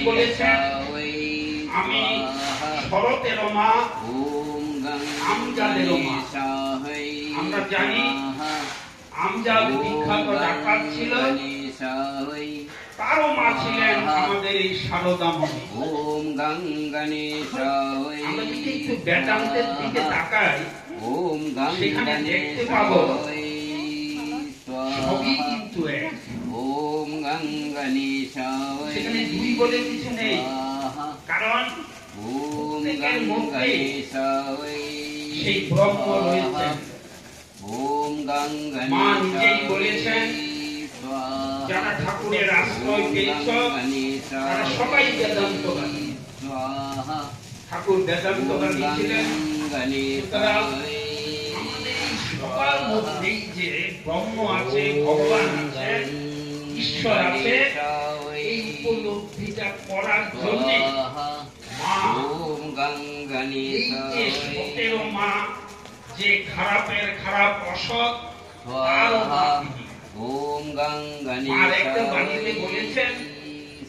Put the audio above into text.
বলেছেন আমি শরতেরও মা, আমজাদেরও মা। আমরা জানি আমজাদ বিখ্যাত ডাকাত ছিল, তারও মা ছিলেন আমাদের এই সারদামণি। আমরা যদি একটু বেদান্তের দিকে তাকাই, সেখানে দেখতে পাবো সবই কিন্তু এক। সেখানে দুই বলে কিছু নেই, কারণ প্রত্যেকের মধ্যে সেই ব্রহ্ম রয়েছেন। মা নিজেই বলেছেন যারা ঠাকুরের আশ্রয় পেয়েছ তারা সবাই বেদান্তবাদী। ঠাকুর বেদান্তবাদী ছিলেন। সুতরাং আমাদের সবার মধ্যেই যে ব্রহ্ম আছে, ভগবান আছেন, ঈশ্বর আছে, এই উপলব্ধিটা করার জন্য মা এই যে সতেরো মা, যে খারাপের খারাপ অসৎ তারও মা তিনি। মার একটা বাণীতে বলেছেন